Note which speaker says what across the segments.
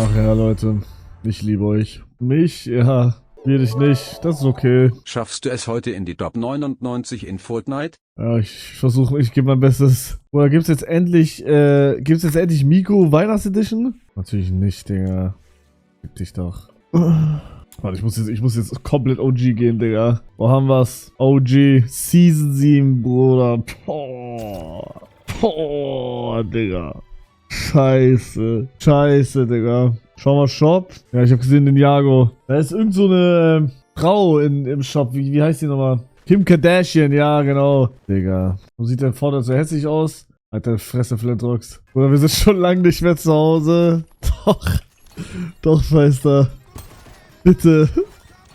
Speaker 1: Ach ja, Leute. Ich liebe euch. Mich? Ja. Will ich nicht. Das ist okay.
Speaker 2: Schaffst du es heute in die Top 99 in Fortnite?
Speaker 1: Ja, ich versuche, ich gebe mein Bestes. Oder gibt's jetzt endlich Miko Weihnachtsedition? Natürlich nicht, Digga. Gib dich doch. Warte, ich muss jetzt komplett OG gehen, Digga. Wo haben wir's? OG Season 7, Bruder. Digga. Scheiße, Digga. Schau mal, Shop. Ja, ich habe gesehen, den Jago. Da ist irgend so eine Frau im Shop. Wie heißt die nochmal? Kim Kardashian, ja, genau. Digga. Wo sieht der Vorder so hässlich aus? Alter, Fresse, Flintrox. Oder wir sind schon lange nicht mehr zu Hause. Doch, Meister. Bitte.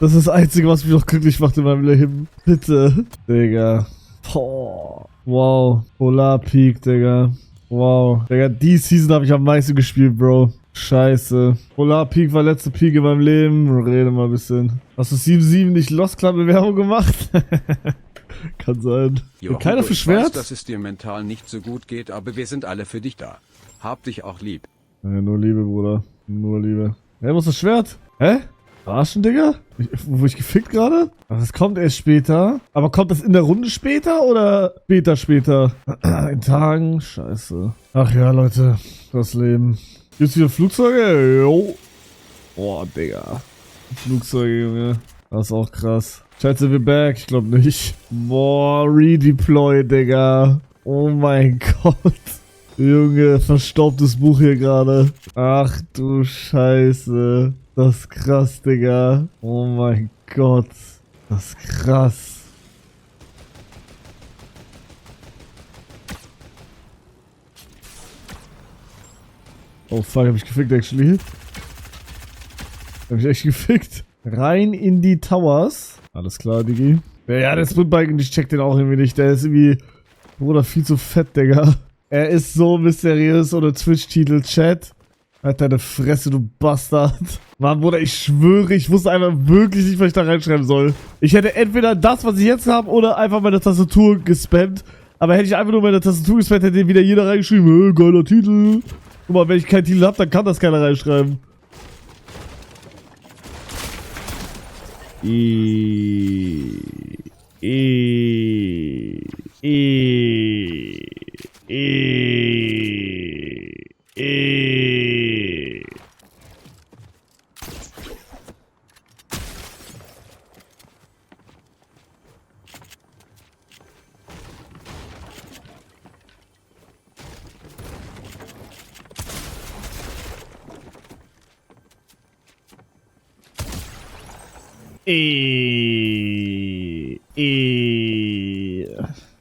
Speaker 1: Das ist das Einzige, was mich noch glücklich macht in meinem Leben. Bitte. Digga. Wow. Polar Peak, Digga. Wow. Digga, die Season habe ich am meisten gespielt, Bro. Scheiße. Polar Peak war letzte Peak in meinem Leben. Rede mal ein bisschen. Hast du 7-7 nicht Lost Club Bewerbung gemacht? Kann sein.
Speaker 2: Jochen,
Speaker 1: Keiner für
Speaker 2: ich
Speaker 1: Schwert?
Speaker 2: weiß, dass es dir mental nicht so gut geht, aber wir sind alle für dich da. Hab dich auch lieb.
Speaker 1: Ja, nur Liebe, Bruder. Nur Liebe. Hä, wo ist das Schwert? Hä? Verarschen, Digga? Wo ich gefickt gerade? Ach, das kommt erst später. Aber kommt das in der Runde später oder später? In Tagen? Scheiße. Ach ja, Leute. Das Leben. Gibt's wieder Flugzeuge? Jo. Boah, Digga. Flugzeuge, Junge. Das ist auch krass. Scheiße, wir back? Ich glaube nicht. Boah, Redeploy, Digga. Oh mein Gott. Junge, verstaubtes Buch hier gerade. Ach du Scheiße. Das ist krass, Digga. Oh mein Gott. Das ist krass. Oh fuck, hab ich gefickt, actually. Hab ich echt gefickt. Rein in die Towers. Alles klar, Digi. Ja, der Sprintbike, ich check den auch irgendwie nicht. Der ist irgendwie, Bruder, viel zu fett, Digga. Er ist so mysteriös oder Twitch-Titel, Chat. Halt deine Fresse, du Bastard. Mann, Bruder, ich schwöre, ich wusste einfach wirklich nicht, was ich da reinschreiben soll. Ich hätte entweder das, was ich jetzt habe, oder einfach meine Tastatur gespammt. Aber hätte ich einfach nur meine Tastatur gespammt, hätte wieder jeder reingeschrieben, geiler Titel. Guck mal, wenn ich keinen Titel habe, dann kann das keiner reinschreiben.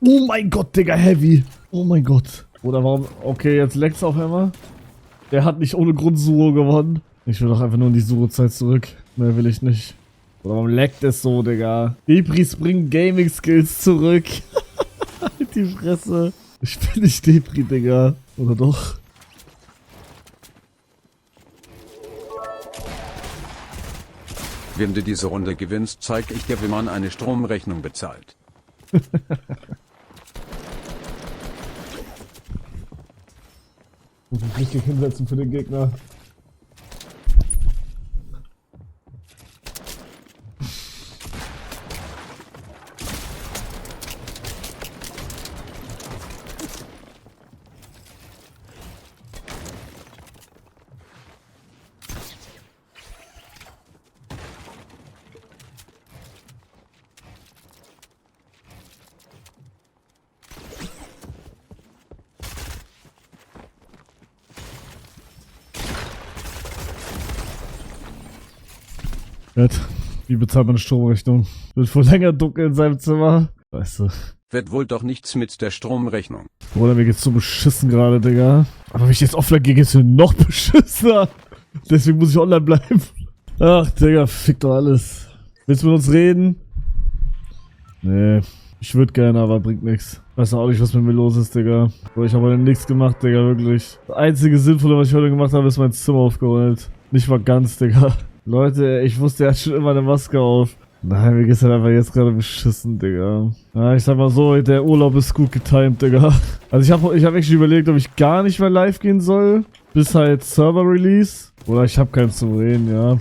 Speaker 1: Oh mein Gott, Digga, heavy. Oh mein Gott. Oder warum? Okay, jetzt leckt's auf einmal. Der hat nicht ohne Grund Suro gewonnen. Ich will doch einfach nur in die Suro-Zeit zurück. Mehr will ich nicht. Oder warum leckt es so, Digga? Depris bringen Gaming-Skills zurück. Halt die Fresse. Ich bin nicht Depri, Digga. Oder doch?
Speaker 2: Wenn du diese Runde gewinnst, zeig ich dir, wie man eine Stromrechnung bezahlt.
Speaker 1: Muss ich richtig hinsetzen für den Gegner. Wie bezahlt man eine Stromrechnung? Wird wohl länger dunkel in seinem Zimmer. Weißt du.
Speaker 2: Wird wohl doch nichts mit der Stromrechnung.
Speaker 1: Bruder, mir geht's so beschissen gerade, Digga. Aber wenn ich jetzt offline gehe, geht's mir noch beschissener. Deswegen muss ich online bleiben. Ach, Digga, fick doch alles. Willst du mit uns reden? Nee. Ich würde gerne, aber bringt nichts. Weiß auch nicht, was mit mir los ist, Digga. Ich habe heute nichts gemacht, Digga, wirklich. Das einzige Sinnvolle, was ich heute gemacht habe, ist mein Zimmer aufgeräumt. Nicht mal ganz, Digga. Leute, ich wusste, er hat schon immer eine Maske auf. Nein, mir geht's halt einfach jetzt gerade beschissen, Digga. Ja, ich sag mal so, der Urlaub ist gut getimed, Digga. Also ich hab echt überlegt, ob ich gar nicht mehr live gehen soll. Bis halt Server-Release. Bruder, ich hab keinen zum Reden, ja.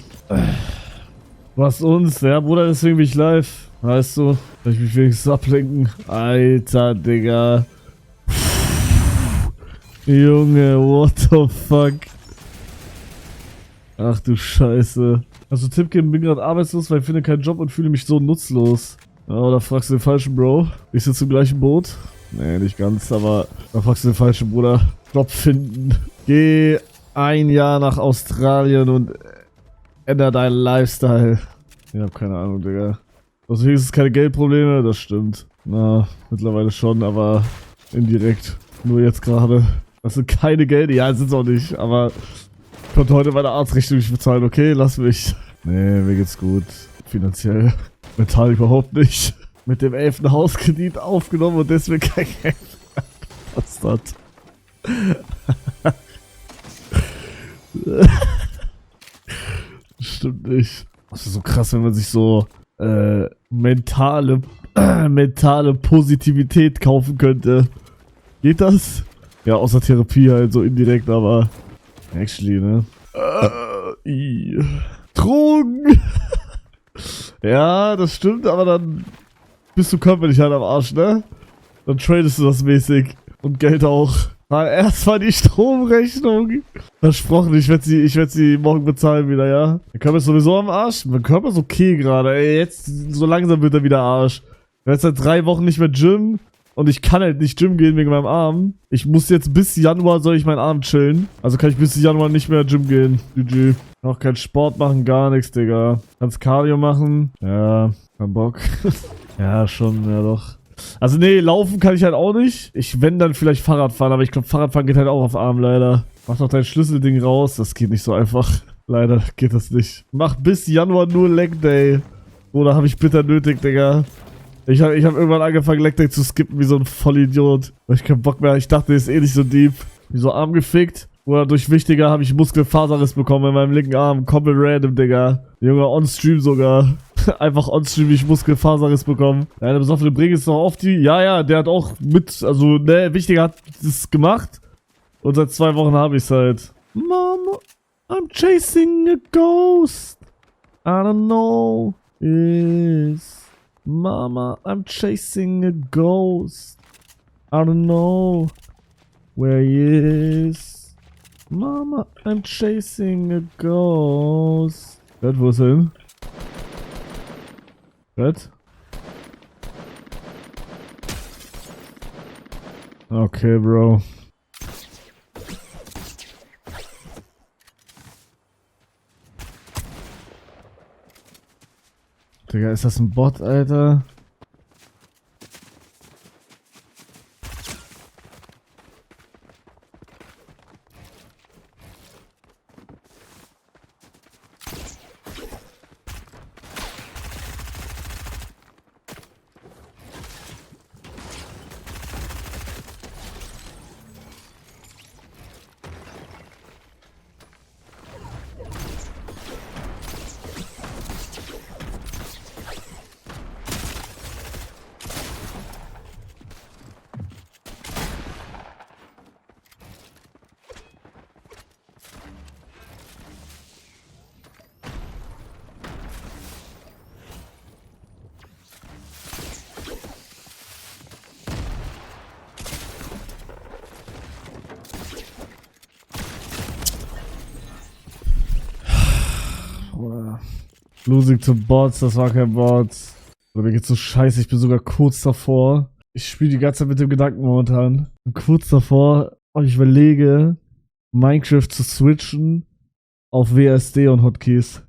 Speaker 1: Was uns, ja, Bruder, deswegen bin ich live. Weißt du, soll ich mich wenigstens ablenken? Alter, Digga. Junge, what the fuck? Ach du Scheiße. Also Tipp geben, bin gerade arbeitslos, weil ich finde keinen Job und fühle mich so nutzlos. Ja, oder fragst du den falschen Bro? Ich sitze im gleichen Boot? Nee, nicht ganz, aber da fragst du den falschen Bruder. Job finden. Geh ein Jahr nach Australien und änder deinen Lifestyle. Ich hab keine Ahnung, Digga. Also hier ist es keine Geldprobleme, das stimmt. Na, mittlerweile schon, aber indirekt. Nur jetzt gerade. Das sind keine Geld, ja, sind es auch nicht, aber ich konnte heute meine Arztrechnung nicht bezahlen, okay, lass mich. Nee, mir geht's gut. Finanziell. Mental überhaupt nicht. Mit dem 11. Hauskredit aufgenommen und deswegen kein Geld. Was das? Stimmt nicht. Das ist so krass, wenn man sich so mentale Positivität kaufen könnte. Geht das? Ja, außer Therapie halt so indirekt, aber actually, ne? Drogen! Ja, das stimmt, aber dann bist du körperlich halt am Arsch, ne? Dann tradest du das mäßig. Und Geld auch. Erstmal die Stromrechnung. Versprochen, ich werd sie morgen bezahlen wieder, ja? Mein Körper ist sowieso am Arsch. Mein Körper ist okay gerade, ey. Jetzt, so langsam wird er wieder Arsch. Ich war jetzt seit 3 Wochen nicht mehr Gym. Und ich kann halt nicht Gym gehen wegen meinem Arm. Ich muss jetzt bis Januar soll ich meinen Arm chillen. Also kann ich bis Januar nicht mehr Gym gehen. GG. Noch kein Sport machen, gar nichts, Digga. Kannst Cardio machen? Ja, kein Bock. Ja, schon, ja doch. Also nee, laufen kann ich halt auch nicht. Ich wenn dann vielleicht Fahrrad fahren, aber ich glaube Fahrradfahren geht halt auch auf Arm leider. Mach doch dein Schlüsselding raus, das geht nicht so einfach. Leider geht das nicht. Mach bis Januar nur Leg Day. Oder habe ich bitter nötig, Digga. Ich hab irgendwann angefangen Leg Day zu skippen wie so ein Vollidiot. Weil ich keinen Bock mehr, ich dachte, ist eh nicht so deep. Wie so Arm gefickt. Oder durch Wichtiger habe ich Muskelfaserriss bekommen in meinem linken Arm. Komplett random, Digga. Junge, on-stream sogar. Einfach on-stream ich Muskelfaserriss bekommen. Ja, der besoffene Bring ist noch auf die. Ja, der hat auch mit, also, ne, Wichtiger hat das gemacht. Und seit 2 Wochen habe ich's halt. Mama, I'm chasing a ghost. I don't know. Is. Mama, I'm chasing a ghost. I don't know where he is. Mama, I'm chasing a ghost. Red, wo ist er hin? Red? Okay, Bro. Digga, ist das ein Bot, Alter? Losing to Bots, das war kein Bot. Oder mir geht's so scheiße, ich bin sogar kurz davor. Ich spiele die ganze Zeit mit dem Gedanken momentan. Ich bin kurz davor und ich überlege, Minecraft zu switchen auf WSD und Hotkeys.